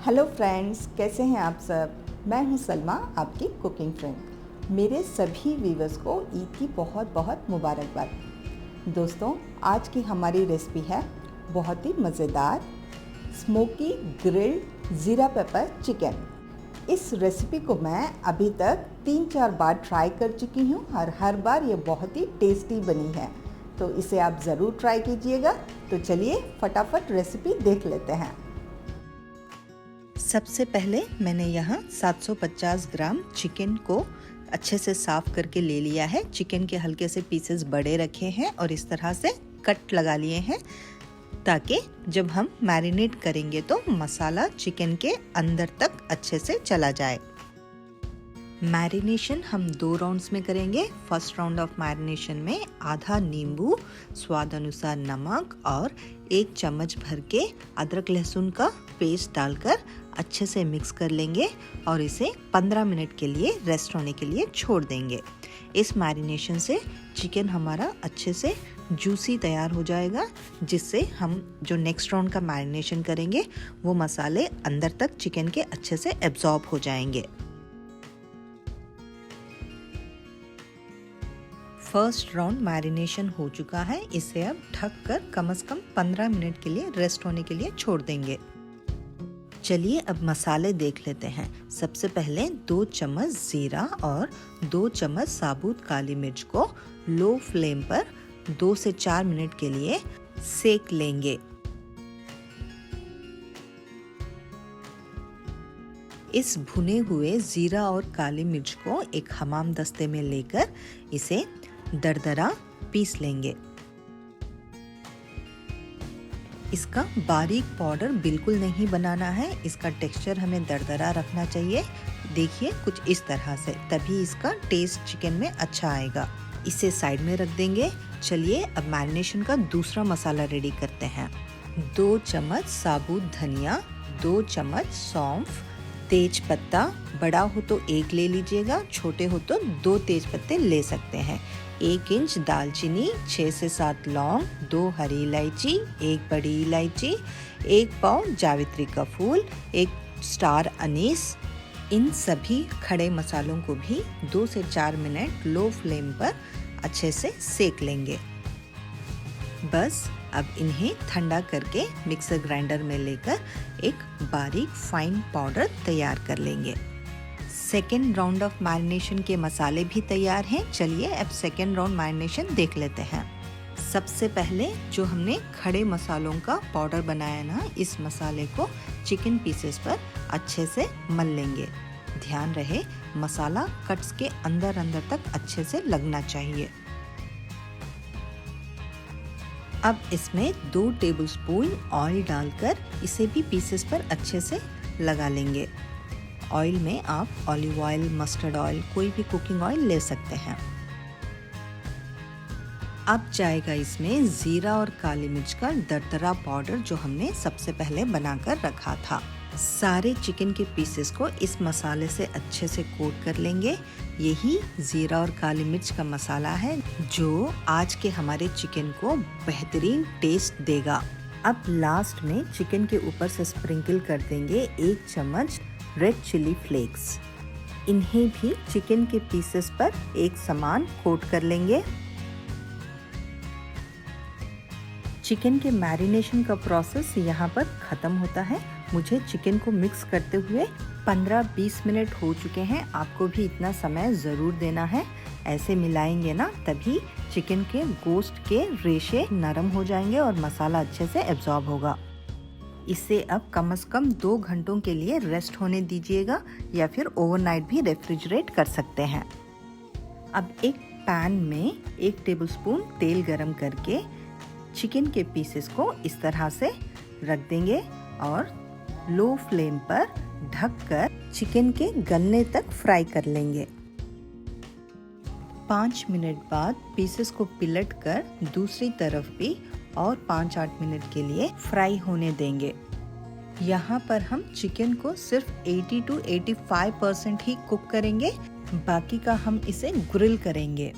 Hello friends, कैसे हैं आप सब। मैं हूं सलमा, आपकी कुकिंग फ्रेंड। मेरे सभी व्यूवर्स को ईद की बहुत बहुत मुबारकबाद। दोस्तों, आज की हमारी रेसिपी है बहुत ही मज़ेदार स्मोकी ग्रिल्ड ज़ीरा पेपर चिकन। इस रेसिपी को मैं अभी तक 3-4 बार ट्राई कर चुकी हूँ और हर बार ये बहुत ही टेस्टी बनी है, तो इसे आप ज़रूर ट्राई कीजिएगा। तो चलिए फटाफट रेसिपी देख लेते हैं। सबसे पहले मैंने यहाँ 750 ग्राम चिकन को अच्छे से साफ़ करके ले लिया है। चिकन के हल्के से पीसेस बड़े रखे हैं और इस तरह से कट लगा लिए हैं ताकि जब हम मैरिनेट करेंगे तो मसाला चिकन के अंदर तक अच्छे से चला जाए। मैरिनेशन हम 2 राउंड्स में करेंगे। फर्स्ट राउंड ऑफ मैरिनेशन में आधा नींबू, स्वाद अनुसार नमक और 1 चम्मच भर के अदरक लहसुन का पेस्ट डालकर अच्छे से मिक्स कर लेंगे और इसे 15 मिनट के लिए रेस्ट होने के लिए छोड़ देंगे। इस मैरिनेशन से चिकन हमारा अच्छे से जूसी तैयार हो जाएगा, जिससे हम जो नेक्स्ट राउंड का मैरिनेशन करेंगे वो मसाले अंदर तक चिकन के अच्छे से एब्जॉर्ब हो जाएंगे। फर्स्ट राउंड मैरिनेशन हो चुका है। इसे अब ढक कर कम से कम 15 मिनट के लिए रेस्ट होने के लिए छोड़ देंगे। चलिए अब मसाले देख लेते हैं। सबसे पहले 2 चम्मच जीरा और 2 चम्मच साबुत काली मिर्च को लो फ्लेम पर 2 से 4 मिनट के लिए सेक लेंगे। इस भुने हुए जीरा और काली मिर्च को एक हमाम दस्ते में लेकर इसे दरदरा पीस लेंगे। इसका बारीक पाउडर बिल्कुल नहीं बनाना है, इसका टेक्सचर हमें दरदरा रखना चाहिए। देखिए कुछ इस तरह से, तभी इसका टेस्ट चिकन में अच्छा आएगा। इसे साइड में रख देंगे। चलिए अब मैरिनेशन का दूसरा मसाला रेडी करते हैं। 2 चम्मच साबुत धनिया, 2 चम्मच सौंफ, तेज पत्ता, बड़ा हो तो 1 ले लीजिएगा, छोटे हो तो 2 तेज पत्ते ले सकते हैं, 1 इंच दालचीनी, 6 से 7 लौंग, 2 हरी इलायची, 1 बड़ी इलायची, 1 पाव जावित्री का फूल, 1 स्टार अनीस। इन सभी खड़े मसालों को भी 2 से 4 मिनट लो फ्लेम पर अच्छे से सेक लेंगे। बस अब इन्हें ठंडा करके मिक्सर ग्राइंडर में लेकर एक बारीक फाइन पाउडर तैयार कर लेंगे। सेकेंड राउंड ऑफ मैरिनेशन के मसाले भी तैयार हैं। चलिए अब सेकेंड राउंड मैरिनेशन देख लेते हैं। सबसे पहले जो हमने खड़े मसालों का पाउडर बनाया ना, इस मसाले को चिकन पीसेस पर अच्छे से मल लेंगे। ध्यान रहे मसाला कट्स के अंदर तक अच्छे से लगना चाहिए। अब इसमें 2 टेबलस्पून ऑयल डालकर इसे भी पीसेस पर अच्छे से लगा लेंगे। ऑयल में आप ऑलिव ऑयल, मस्टर्ड ऑयल, कोई भी कुकिंग ऑयल ले सकते हैं। अब जाएगा इसमें जीरा और काली मिर्च का दरदरा पाउडर जो हमने सबसे पहले बनाकर रखा था। सारे चिकन के पीसेस को इस मसाले से अच्छे से कोट कर लेंगे। यही जीरा और काली मिर्च का मसाला है जो आज के हमारे चिकन को बेहतरीन टेस्ट देगा। अब लास्ट में चिकन के ऊपर से स्प्रिंकल कर देंगे 1 चम्मच रेड चिली फ्लेक्स। इन्हें भी चिकन के पीसेस पर एक समान कोट कर लेंगे। चिकन के मैरिनेशन का प्रोसेस यहाँ पर ख़त्म होता है। मुझे चिकन को मिक्स करते हुए 15-20 मिनट हो चुके हैं। आपको भी इतना समय ज़रूर देना है। ऐसे मिलाएंगे ना, तभी चिकन के गोश्त के रेशे नरम हो जाएंगे और मसाला अच्छे से एब्जॉर्ब होगा। इसे अब कम से कम 2 घंटों के लिए रेस्ट होने दीजिएगा या फिर ओवरनाइट भी रेफ्रिजरेट कर सकते हैं। अब एक पैन में 1 टेबलस्पून तेल गरम करके चिकन के पीसेस को इस तरह से रख देंगे और लो फ्लेम पर ढककर चिकन के गलने तक फ्राई कर लेंगे। 5 मिनट बाद पीसेस को पिलट कर दूसरी तरफ भी और 5-8 मिनट के लिए फ्राई होने देंगे। यहाँ पर हम चिकन को सिर्फ 80 to 85% ही कुक करेंगे, बाकी का हम इसे ग्रिल करेंगे।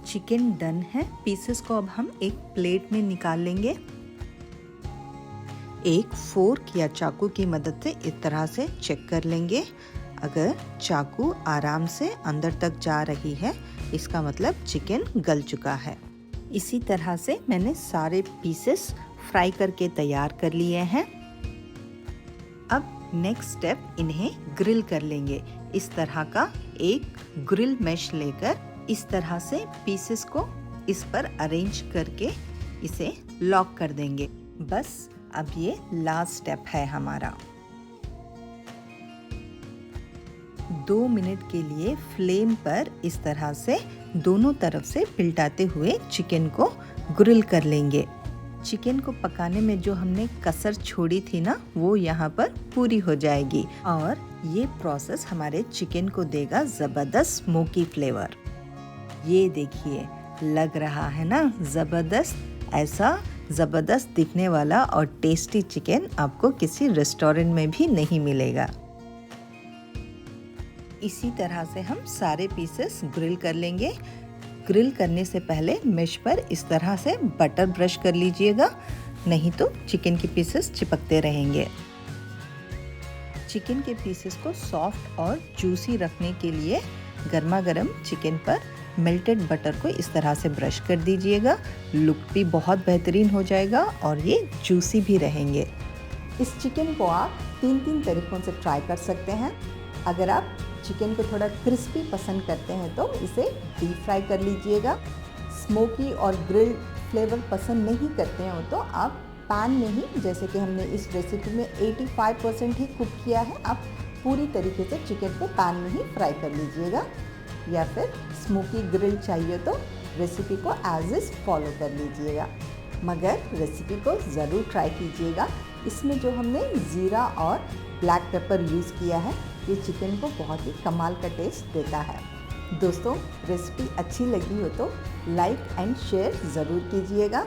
चिकन डन है। पीसेस को अब हम एक प्लेट में निकाल लेंगे। एक फोर्क या चाकू की मदद से इस तरह से चेक कर लेंगे। अगर चाकू आराम से अंदर तक जा रही है, इसका मतलब चिकन गल चुका है। इसी तरह से मैंने सारे पीसेस फ्राई करके तैयार कर लिए हैं। अब नेक्स्ट स्टेप, इन्हें ग्रिल कर लेंगे। इस तरह का एक ग्रिल मैश लेकर इस तरह से पीसेस को इस पर अरेंज करके इसे लॉक कर देंगे। बस अब ये लास्ट स्टेप है हमारा। 2 मिनट के लिए फ्लेम पर इस तरह से दोनों तरफ से पिलटाते हुए चिकन को ग्रिल कर लेंगे। चिकन को पकाने में जो हमने कसर छोड़ी थी ना, वो यहाँ पर पूरी हो जाएगी और ये प्रोसेस हमारे चिकन को देगा ज़बरदस्त स्मोकी फ्लेवर। ये देखिए, लग रहा है ना ज़बरदस्त। ऐसा ज़बरदस्त दिखने वाला और टेस्टी चिकन आपको किसी रेस्टोरेंट में भी नहीं मिलेगा। इसी तरह से हम सारे पीसेस ग्रिल कर लेंगे। ग्रिल करने से पहले मेश पर इस तरह से बटर ब्रश कर लीजिएगा, नहीं तो चिकन के पीसेस चिपकते रहेंगे। चिकन के पीसेस को सॉफ्ट और जूसी रखने के लिए गर्मा गर्म चिकन पर मेल्टेड बटर को इस तरह से ब्रश कर दीजिएगा। लुक भी बहुत बेहतरीन हो जाएगा और ये जूसी भी रहेंगे। इस चिकन को आप 3 तरीक़ों से ट्राई कर सकते हैं। अगर आप चिकन को थोड़ा क्रिस्पी पसंद करते हैं तो इसे डीप फ्राई कर लीजिएगा। स्मोकी और ग्रिल्ड फ्लेवर पसंद नहीं करते हो तो आप पैन में ही, जैसे कि हमने इस रेसिपी में 85% ही कुक किया है, आप पूरी तरीके से चिकन को पैन में ही फ्राई कर लीजिएगा। या फिर स्मोकी ग्रिल चाहिए तो रेसिपी को एज इज़ फॉलो कर लीजिएगा। मगर रेसिपी को ज़रूर ट्राई कीजिएगा। इसमें जो हमने ज़ीरा और ब्लैक पेपर यूज़ किया है, ये चिकन को बहुत ही कमाल का टेस्ट देता है। दोस्तों, रेसिपी अच्छी लगी हो तो लाइक एंड शेयर ज़रूर कीजिएगा।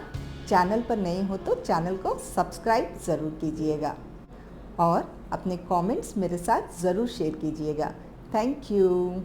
चैनल पर नए हो तो चैनल को सब्सक्राइब ज़रूर कीजिएगा और अपने कमेंट्स मेरे साथ ज़रूर शेयर कीजिएगा। Thank you.